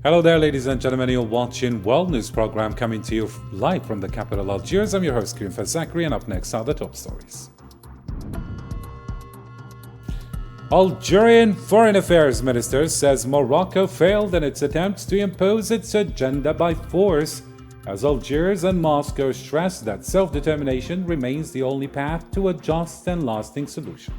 Hello there, ladies and gentlemen. You're watching World News Program coming to you live from the capital Algiers. I'm your host, Karim Fazakri, and up next are the top stories. Algerian Foreign Affairs Minister says Morocco failed in its attempts to impose its agenda by force, as Algiers and Moscow stress that self-determination remains the only path to a just and lasting solution.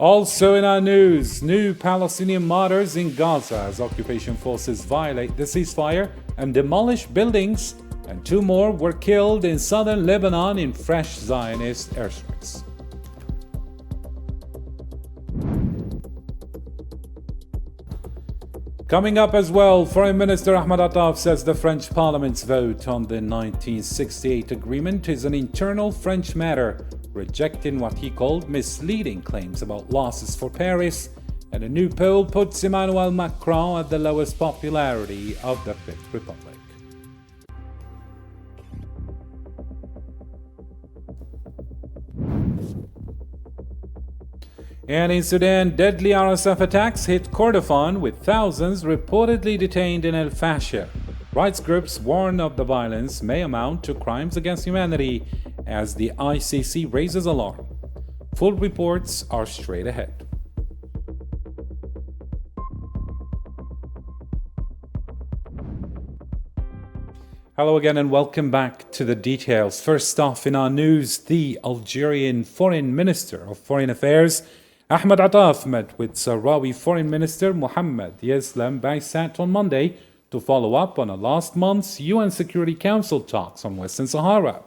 Also in our news, new Palestinian martyrs in Gaza as occupation forces violate the ceasefire and demolish buildings, and 2 more were killed in southern Lebanon in fresh Zionist airstrikes. Coming up as well, Foreign Minister Ahmed Attaf says the French Parliament's vote on the 1968 agreement is an internal French matter, rejecting what he called misleading claims about losses for Paris, and a new poll puts Emmanuel Macron at the lowest popularity of the Fifth Republic. And in Sudan, deadly RSF attacks hit Kordofan, with thousands reportedly detained in El Fasher. Rights groups warn of the violence may amount to crimes against humanity as the ICC raises alarm. Full reports are straight ahead. Hello again and welcome back to the details. First off in our news, the Algerian Foreign Minister of Foreign Affairs, Ahmed Attaf, met with Sahrawi Foreign Minister Mohammed Yeslam Baysat on Monday to follow up on last month's UN Security Council talks on Western Sahara.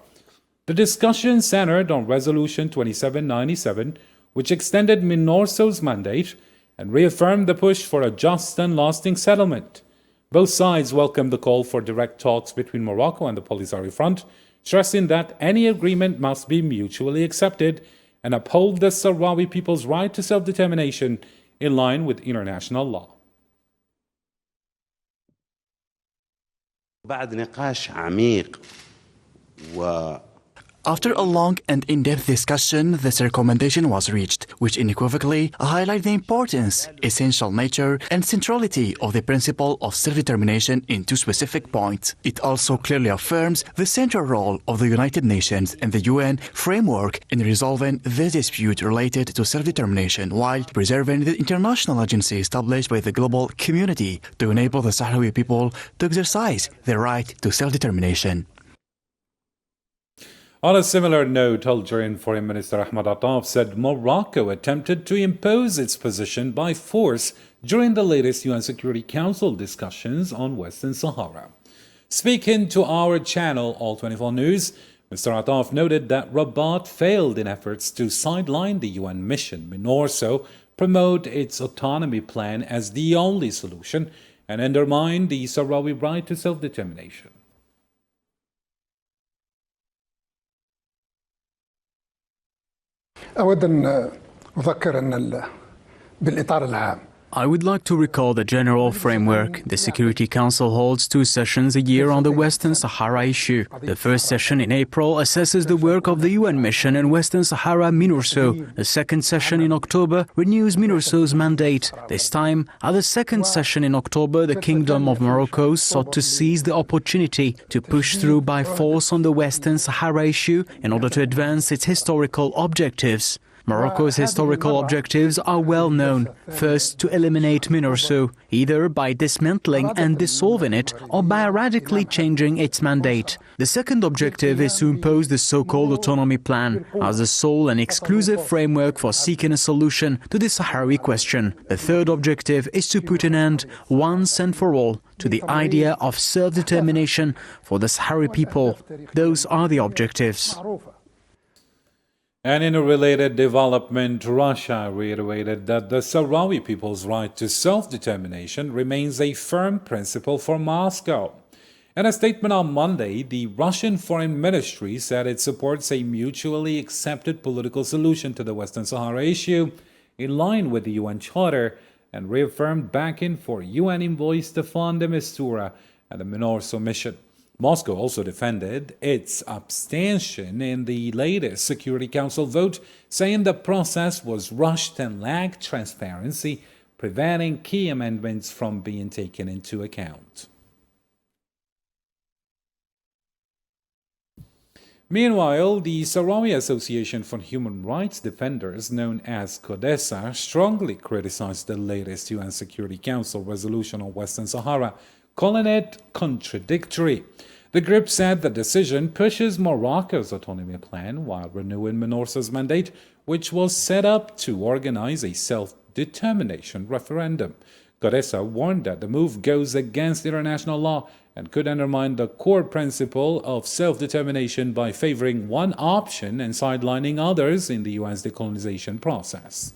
The discussion centered on Resolution 2797, which extended MINURSO's mandate and reaffirmed the push for a just and lasting settlement. Both sides welcomed the call for direct talks between Morocco and the Polisario Front, stressing that any agreement must be mutually accepted and uphold the Sahrawi people's right to self-determination in line with international law. بعد نقاش عميق After a long and in-depth discussion, this recommendation was reached, which unequivocally highlights the importance, essential nature, and centrality of the principle of self-determination in 2 specific points. It also clearly affirms the central role of the United Nations and the UN framework in resolving the dispute related to self-determination, while preserving the international agency established by the global community to enable the Sahrawi people to exercise their right to self-determination. On a similar note, Algerian Foreign Minister Ahmed Attaf said Morocco attempted to impose its position by force during the latest UN Security Council discussions on Western Sahara. Speaking to our channel, All 24 News, Mr. Attaf noted that Rabat failed in efforts to sideline the UN mission, MINURSO, promote its autonomy plan as the only solution, and undermine the Sahrawi right to self-determination. أود أن أذكر أن بالإطار العام I would like to recall the general framework. The Security Council holds 2 sessions a year on the Western Sahara issue. The first session in April assesses the work of the UN mission in Western Sahara, MINURSO. The second session in October renews MINURSO's mandate. This time, at the second session in October, the Kingdom of Morocco sought to seize the opportunity to push through by force on the Western Sahara issue in order to advance its historical objectives. Morocco's historical objectives are well known. First, to eliminate MINURSO, either by dismantling and dissolving it or by radically changing its mandate. The second objective is to impose the so-called autonomy plan as the sole and exclusive framework for seeking a solution to the Sahrawi question. The third objective is to put an end, once and for all, to the idea of self-determination for the Sahrawi people. Those are the objectives. And in a related development, Russia reiterated that the Sahrawi people's right to self-determination remains a firm principle for Moscow. In a statement on Monday, the Russian Foreign Ministry said it supports a mutually accepted political solution to the Western Sahara issue in line with the UN Charter, and reaffirmed backing for UN envoy Staffan de Mistura and the MINURSO mission. Moscow also defended its abstention in the latest Security Council vote, saying the process was rushed and lacked transparency, preventing key amendments from being taken into account. Meanwhile, the Sahrawi Association for Human Rights Defenders, known as CODESA, strongly criticized the latest UN Security Council resolution on Western Sahara, calling it contradictory. The group said the decision pushes Morocco's autonomy plan while renewing MINURSA's mandate, which was set up to organize a self-determination referendum. CODESA warned that the move goes against international law and could undermine the core principle of self-determination by favoring one option and sidelining others in the UN's decolonization process.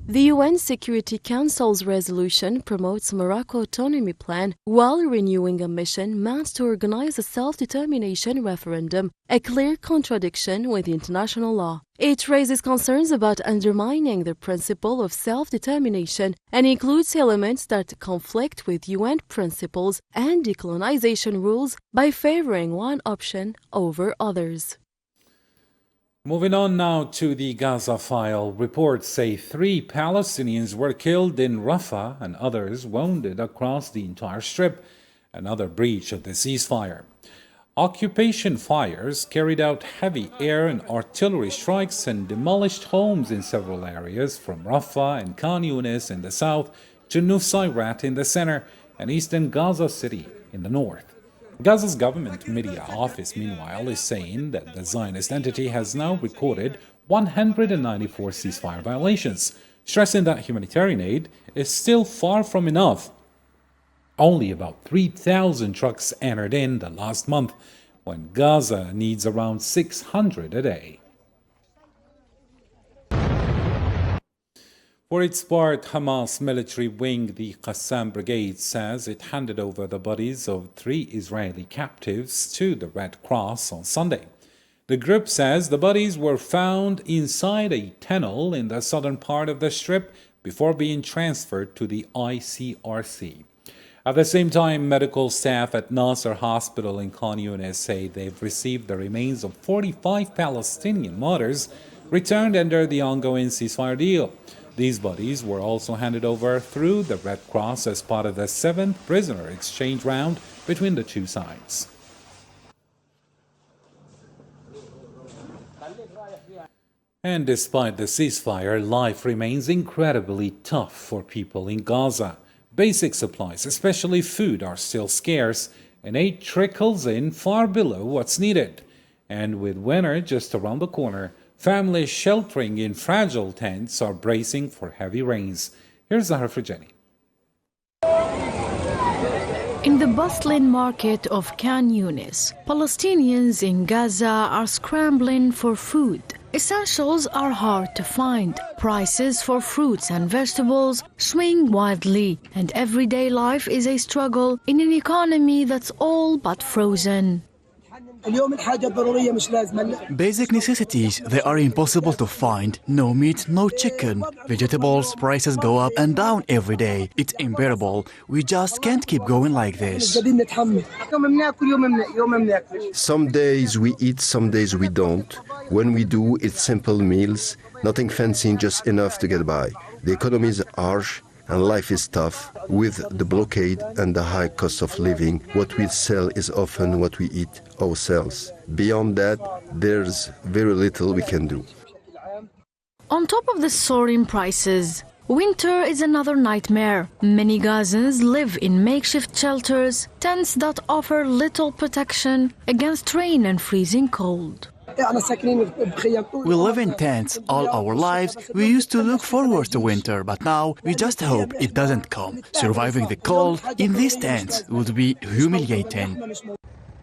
The UN Security Council's resolution promotes Morocco's autonomy plan while renewing a mission meant to organize a self-determination referendum, a clear contradiction with international law. It raises concerns about undermining the principle of self-determination and includes elements that conflict with UN principles and decolonization rules by favoring one option over others. Moving on now to the Gaza file. Reports say 3 Palestinians were killed in Rafah and others wounded across the entire strip, another breach of the ceasefire. Occupation fires carried out heavy air and artillery strikes and demolished homes in several areas, from Rafah and Khan Yunis in the south to Nusayrat in the center and eastern Gaza City in the north. Gaza's government media office, meanwhile, is saying that the Zionist entity has now recorded 194 ceasefire violations, stressing that humanitarian aid is still far from enough. Only about 3,000 trucks entered in the last month, when Gaza needs around 600 a day. For its part, Hamas military wing, the Qassam Brigade, says it handed over the bodies of 3 Israeli captives to the Red Cross on Sunday. The group says the bodies were found inside a tunnel in the southern part of the strip before being transferred to the ICRC. At the same time, medical staff at Nasser Hospital in Khan Yunis say they've received the remains of 45 Palestinian martyrs returned under the ongoing ceasefire deal. These bodies were also handed over through the Red Cross as part of the 7th prisoner exchange round between the two sides. And despite the ceasefire, life remains incredibly tough for people in Gaza. Basic supplies, especially food, are still scarce, and aid trickles in far below what's needed. And with winter just around the corner, families sheltering in fragile tents are bracing for heavy rains. Here's Zahra Frajani. In the bustling market of Khan Yunis, Palestinians in Gaza are scrambling for food. Essentials are hard to find. Prices for fruits and vegetables swing wildly, and everyday life is a struggle in an economy that's all but frozen. Basic necessities, they are impossible to find. No meat, no chicken. Vegetables prices go up and down every day. It's unbearable. We just can't keep going like this. Some days we eat, some days we don't. When we do, it's simple meals, nothing fancy, just enough to get by. The economy is harsh and life is tough. With the blockade and the high cost of living, what we sell is often what we eat ourselves. Beyond that, there's very little we can do. On top of the soaring prices, winter is another nightmare. Many Gazans live in makeshift shelters, tents that offer little protection against rain and freezing cold. We live in tents all our lives. We used to look forward to winter, but now we just hope it doesn't come. Surviving the cold in these tents would be humiliating.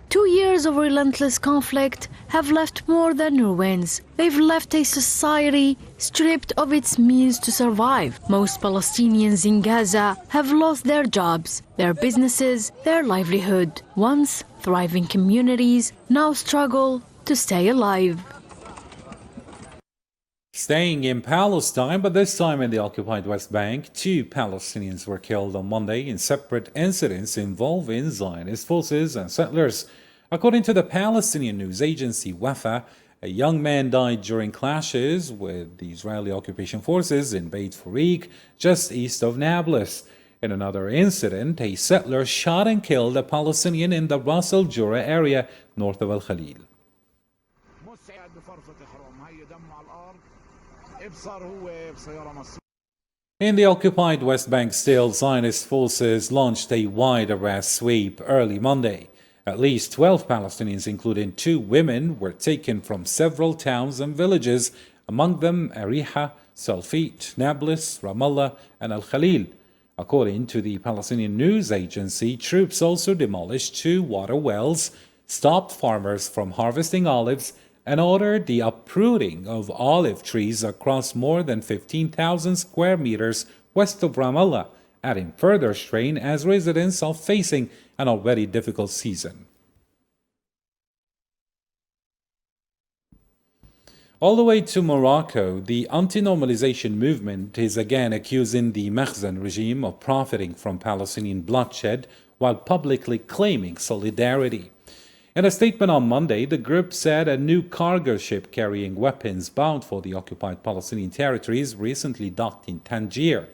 2 years of relentless conflict have left more than ruins. They've left a society stripped of its means to survive. Most Palestinians in Gaza have lost their jobs, their businesses, their livelihood. Once thriving communities now struggle to stay alive. Staying in Palestine, but this time in the occupied West Bank, 2 Palestinians were killed on Monday in separate incidents involving Zionist forces and settlers. According to the Palestinian news agency Wafa, a young man died during clashes with the Israeli occupation forces in Beit Farik, just east of Nablus. In another incident, a settler shot and killed a Palestinian in the Ras Al Jura area north of Al Khalil. In the occupied West Bank still, Zionist forces launched a wide arrest sweep early Monday. At least 12 Palestinians, including 2 women, were taken from several towns and villages, among them Ariha, Salfit, Nablus, Ramallah, and Al Khalil. According to the Palestinian news agency, troops also demolished 2 water wells, stopped farmers from harvesting olives, and ordered the uprooting of olive trees across more than 15,000 square meters west of Ramallah, adding further strain as residents are facing an already difficult season. All the way to Morocco, the anti-normalization movement is again accusing the Makhzen regime of profiting from Palestinian bloodshed while publicly claiming solidarity. In a statement on Monday, the group said a new cargo ship carrying weapons bound for the occupied Palestinian territories recently docked in Tangier.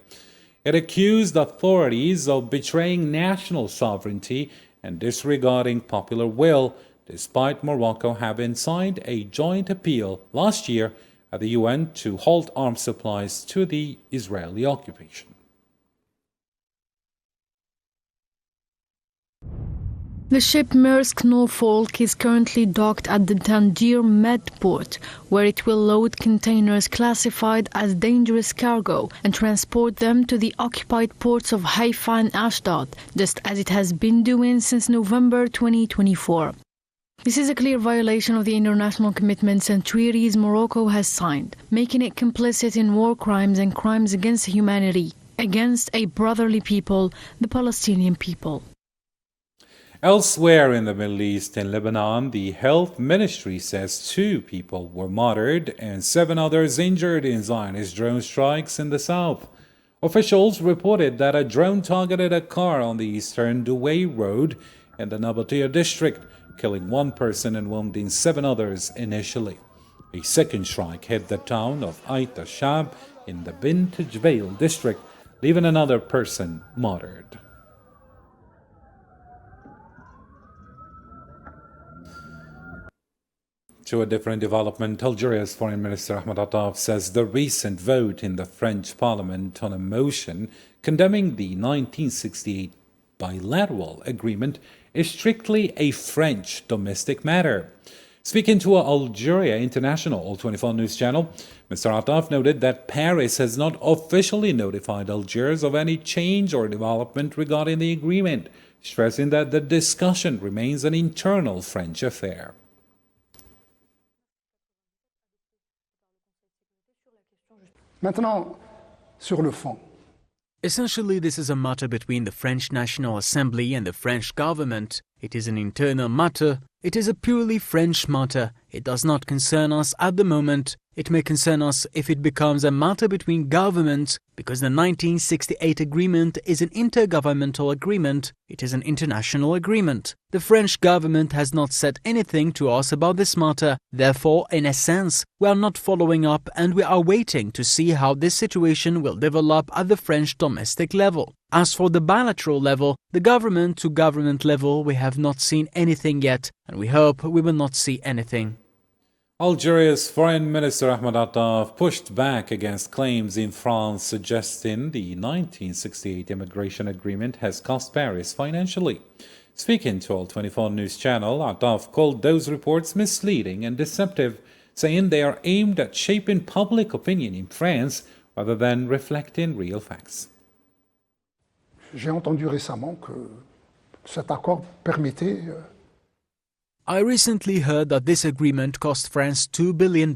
It accused authorities of betraying national sovereignty and disregarding popular will, despite Morocco having signed a joint appeal last year at the UN to halt arms supplies to the Israeli occupation. The ship Maersk Norfolk is currently docked at the Tangier Med port, where it will load containers classified as dangerous cargo and transport them to the occupied ports of Haifa and Ashdod, just as it has been doing since November 2024. This is a clear violation of the international commitments and treaties Morocco has signed, making it complicit in war crimes and crimes against humanity, against a brotherly people, the Palestinian people. Elsewhere in the Middle East, in Lebanon, the health ministry says 2 people were martyred and 7 others injured in Zionist drone strikes in the south. Officials reported that a drone targeted a car on the eastern Douai road in the Nabatea district, killing 1 person and wounding 7 others initially. A second strike hit the town of Ait al-Shab in the Bint Jbeil district, leaving another person martyred. To a different development, Algeria's Foreign Minister Ahmed Attaf says the recent vote in the French Parliament on a motion condemning the 1968 bilateral agreement is strictly a French domestic matter. Speaking to Algeria International All 24 News channel, Mr. Attaf noted that Paris has not officially notified Algiers of any change or development regarding the agreement, stressing that the discussion remains an internal French affair. Maintenant, sur le fond. Essentially, this is a matter between the French National Assembly and the French government. It is an internal matter. It is a purely French matter. It does not concern us at the moment. It may concern us if it becomes a matter between governments, because the 1968 agreement is an intergovernmental agreement. It is an international agreement. The French government has not said anything to us about this matter. Therefore, in a sense, we are not following up and we are waiting to see how this situation will develop at the French domestic level. As for the bilateral level, the government-to-government level, we have not seen anything yet, and we hope we will not see anything. Algeria's Foreign Minister Ahmed Attaf pushed back against claims in France suggesting the 1968 immigration agreement has cost Paris financially. Speaking to All 24 News channel, Attaf called those reports misleading and deceptive, saying they are aimed at shaping public opinion in France rather than reflecting real facts. J'ai entendu récemment que cet accord permettait I recently heard that this agreement cost France $2 billion,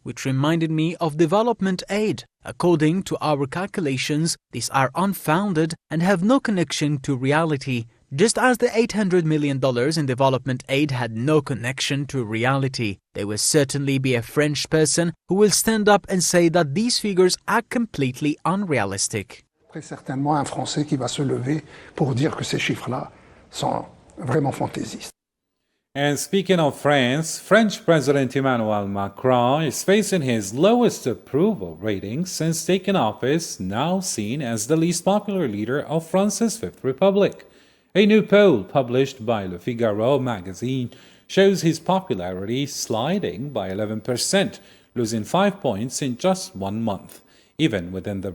which reminded me of development aid. According to our calculations, these are unfounded and have no connection to reality. Just as the $800 million in development aid had no connection to reality, there will certainly be a French person who will stand up and say that these figures are completely unrealistic. Très certainement un Français qui va se lever pour dire que ces chiffres-là sont vraiment fantaisistes. And speaking of France, French President Emmanuel Macron is facing his lowest approval rating since taking office, now seen as the least popular leader of France's Fifth Republic. A new poll published by Le Figaro magazine shows his popularity sliding by 11%, losing 5 points in just 1 month. Even within the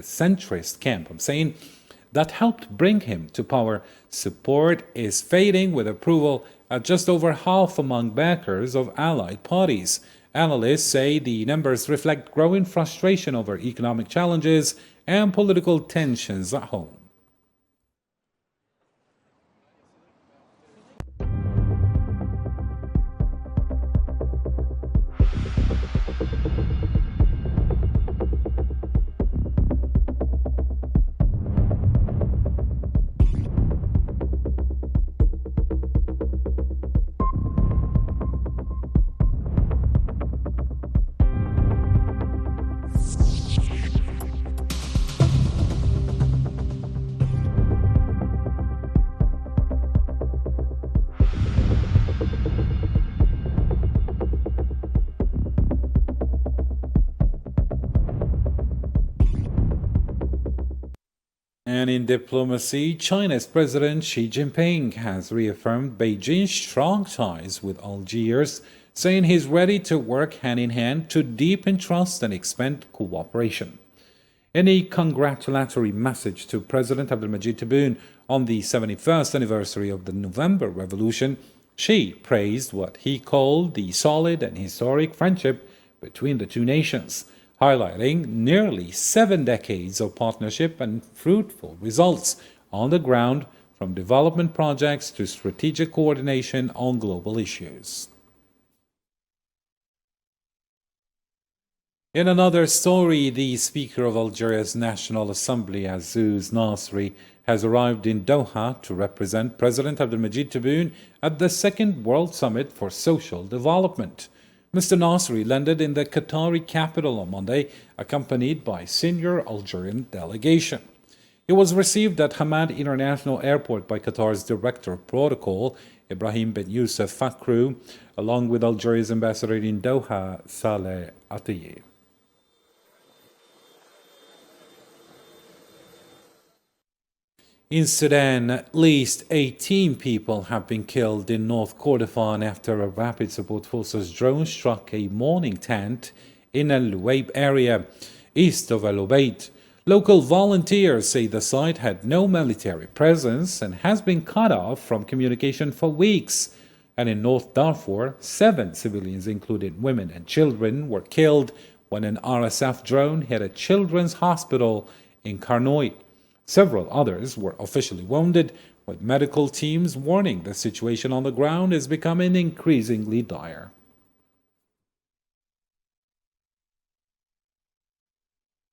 centrist camp, that helped bring him to power, support is fading with approval at just over half among backers of allied parties. Analysts say the numbers reflect growing frustration over economic challenges and political tensions at home. And in diplomacy, China's President Xi Jinping has reaffirmed Beijing's strong ties with Algiers, saying he's ready to work hand in hand to deepen trust and expand cooperation. In a congratulatory message to President Abdelmadjid Tebboune on the 71st anniversary of the November Revolution, Xi praised what he called the solid and historic friendship between the two nations, highlighting nearly 7 decades of partnership and fruitful results on the ground, from development projects to strategic coordination on global issues. In another story, the Speaker of Algeria's National Assembly, Azouz Nasri, has arrived in Doha to represent President Abdelmadjid Tebboune at the Second World Summit for Social Development. Mr. Nasri landed in the Qatari capital on Monday, accompanied by senior Algerian delegation. He was received at Hamad International Airport by Qatar's Director of Protocol, Ibrahim Ben Youssef Fakrou, along with Algeria's ambassador in Doha, Saleh Atiyeh. In Sudan, at least 18 people have been killed in North Kordofan after a rapid support forces drone struck a morning tent in Al Luwaib area, east of Al Ubaid. Local volunteers say the site had no military presence and has been cut off from communication for weeks. And in North Darfur, 7 civilians, including women and children, were killed when an RSF drone hit a children's hospital in Qanot. Several others were officially wounded, with medical teams warning the situation on the ground is becoming increasingly dire.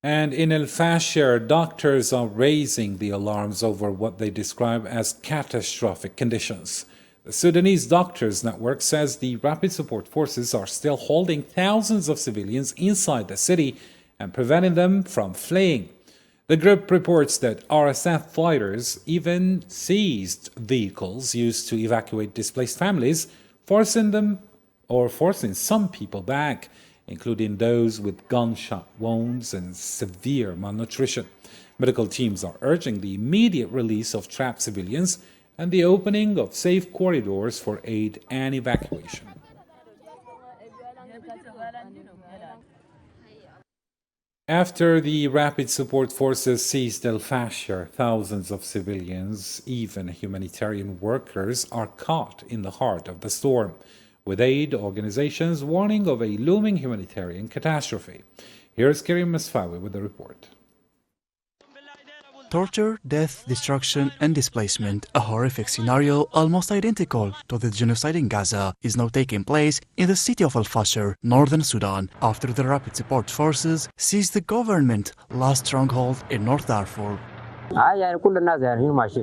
And in El Fasher, doctors are raising the alarms over what they describe as catastrophic conditions. The Sudanese Doctors Network says the Rapid Support Forces are still holding thousands of civilians inside the city and preventing them from fleeing. The group reports that RSF fighters even seized vehicles used to evacuate displaced families, forcing some people back, including those with gunshot wounds and severe malnutrition. Medical teams are urging the immediate release of trapped civilians and the opening of safe corridors for aid and evacuation. After the Rapid Support Forces seized El Fasher, thousands of civilians, even humanitarian workers, are caught in the heart of the storm, with aid organizations warning of a looming humanitarian catastrophe. Here's Karim Masfawi with the report. Torture, death, destruction, and displacement, a horrific scenario almost identical to the genocide in Gaza, is now taking place in the city of Al Fasher, northern Sudan, after the Rapid Support Forces seized the government last stronghold in North Darfur.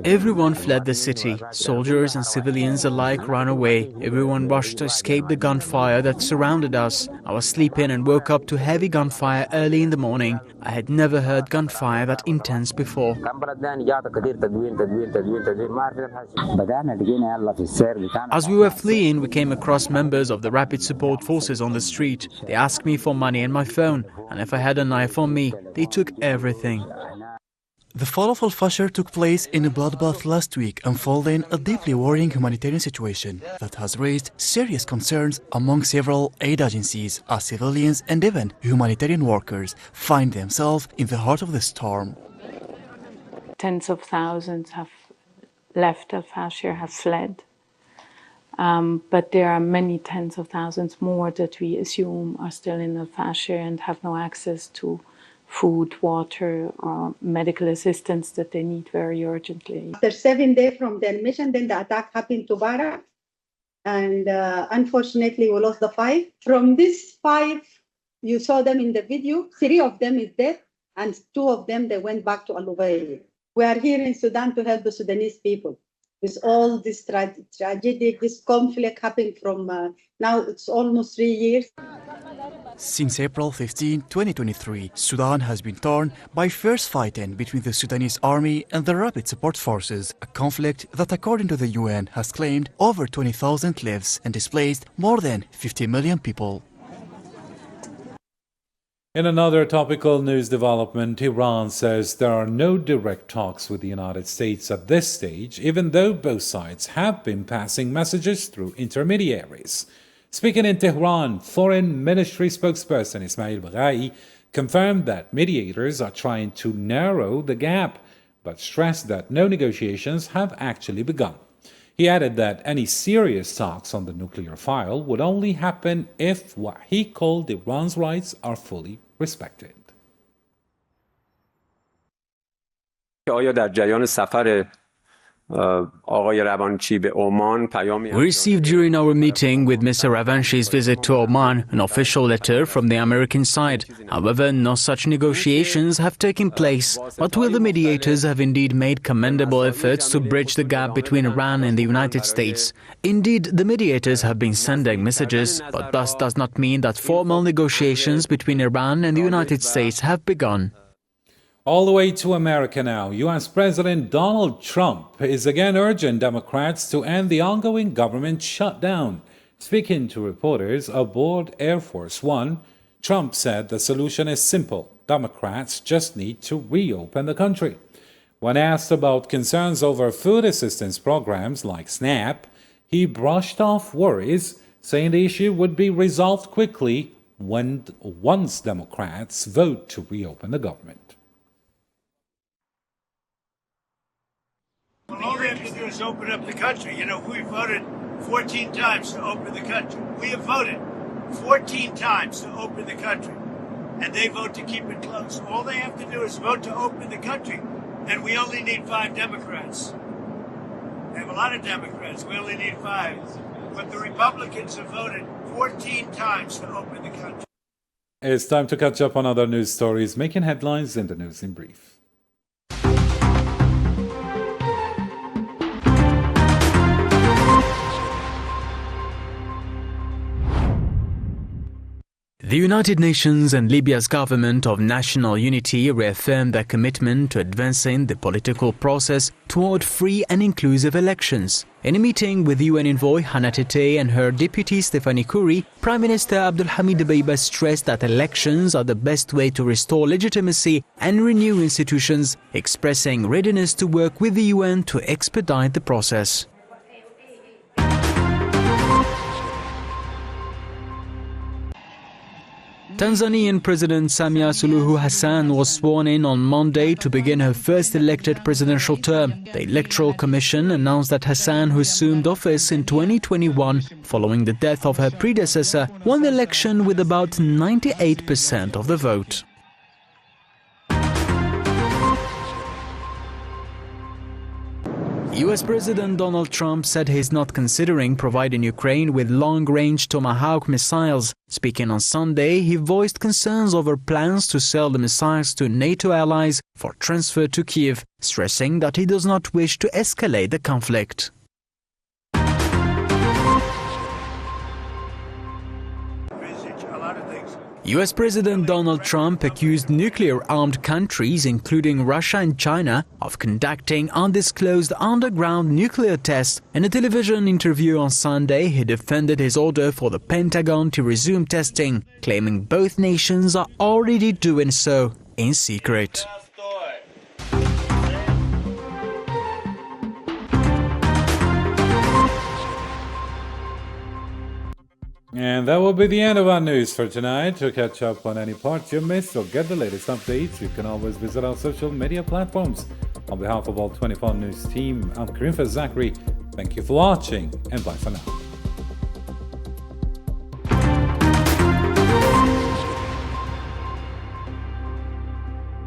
Everyone fled the city. Soldiers and civilians alike ran away. Everyone rushed to escape the gunfire that surrounded us. I was sleeping and woke up to heavy gunfire early in the morning. I had never heard gunfire that intense before. As we were fleeing, we came across members of the Rapid Support Forces on the street. They asked me for money and my phone, and if I had a knife on me, they took everything. The fall of Al-Fashir took place in a bloodbath last week, unfolding a deeply worrying humanitarian situation that has raised serious concerns among several aid agencies as civilians and even humanitarian workers find themselves in the heart of the storm. Tens of thousands have left Al-Fashir, have fled. But there are many tens of thousands more that we assume are still in Al-Fashir and have no access to food, water, or medical assistance that they need very urgently. After 7 days from their mission, then the attack happened to Bara, and unfortunately we lost the 5. From these 5, you saw them in the video, 3 of them is dead, and 2 of them, they went back to Al-Ubayy. We are here in Sudan to help the Sudanese people with all this tragedy, this conflict happening from now it's almost 3 years. Since April 15, 2023, Sudan has been torn by fierce fighting between the Sudanese army and the Rapid Support Forces, a conflict that, according to the UN, has claimed over 20,000 lives and displaced more than 50 million people. In another topical news development, Iran says there are no direct talks with the United States at this stage, even though both sides have been passing messages through intermediaries. Speaking in Tehran, Foreign Ministry spokesperson Ismail Baghai confirmed that mediators are trying to narrow the gap, but stressed that no negotiations have actually begun. He added that any serious talks on the nuclear file would only happen if what he called Iran's rights are fully respected. We received during our meeting with Mr. Ravanshi's visit to Oman an official letter from the American side. However, no such negotiations have taken place, but will the mediators have indeed made commendable efforts to bridge the gap between Iran and the United States. Indeed, the mediators have been sending messages, but this does not mean that formal negotiations between Iran and the United States have begun. All the way to America now, U.S. President Donald Trump is again urging Democrats to end the ongoing government shutdown. Speaking to reporters aboard Air Force One, Trump said the solution is simple. Democrats just need to reopen the country. When asked about concerns over food assistance programs like SNAP, he brushed off worries, saying the issue would be resolved quickly once Democrats vote to reopen the government. All they have to do is open up the country. You know, we voted 14 times to open the country. We have voted 14 times to open the country, and they vote to keep it closed. All they have to do is vote to open the country, and we only need 5 Democrats. They have a lot of Democrats. We only need 5. But the Republicans have voted 14 times to open the country. It's time to catch up on other news stories making headlines in the News in Brief. The United Nations and Libya's government of national unity reaffirmed their commitment to advancing the political process toward free and inclusive elections. In a meeting with UN envoy Hannah Tete and her deputy Stephanie Curry, Prime Minister Abdulhamid Dbeibah stressed that elections are the best way to restore legitimacy and renew institutions, expressing readiness to work with the UN to expedite the process. Tanzanian President Samia Suluhu Hassan was sworn in on Monday to begin her first elected presidential term. The Electoral Commission announced that Hassan, who assumed office in 2021 following the death of her predecessor, won the election with about 98% of the vote. US President Donald Trump said he's not considering providing Ukraine with long-range Tomahawk missiles. Speaking on Sunday, he voiced concerns over plans to sell the missiles to NATO allies for transfer to Kyiv, stressing that he does not wish to escalate the conflict. US President Donald Trump accused nuclear-armed countries, including Russia and China, of conducting undisclosed underground nuclear tests. In a television interview on Sunday, he defended his order for the Pentagon to resume testing, claiming both nations are already doing so in secret. And that will be the end of our news for tonight. To catch up on any parts you missed or get the latest updates, you can always visit our social media platforms. On behalf of all 24 News team, I'm Karim Zachary. Thank you for watching, and bye for now.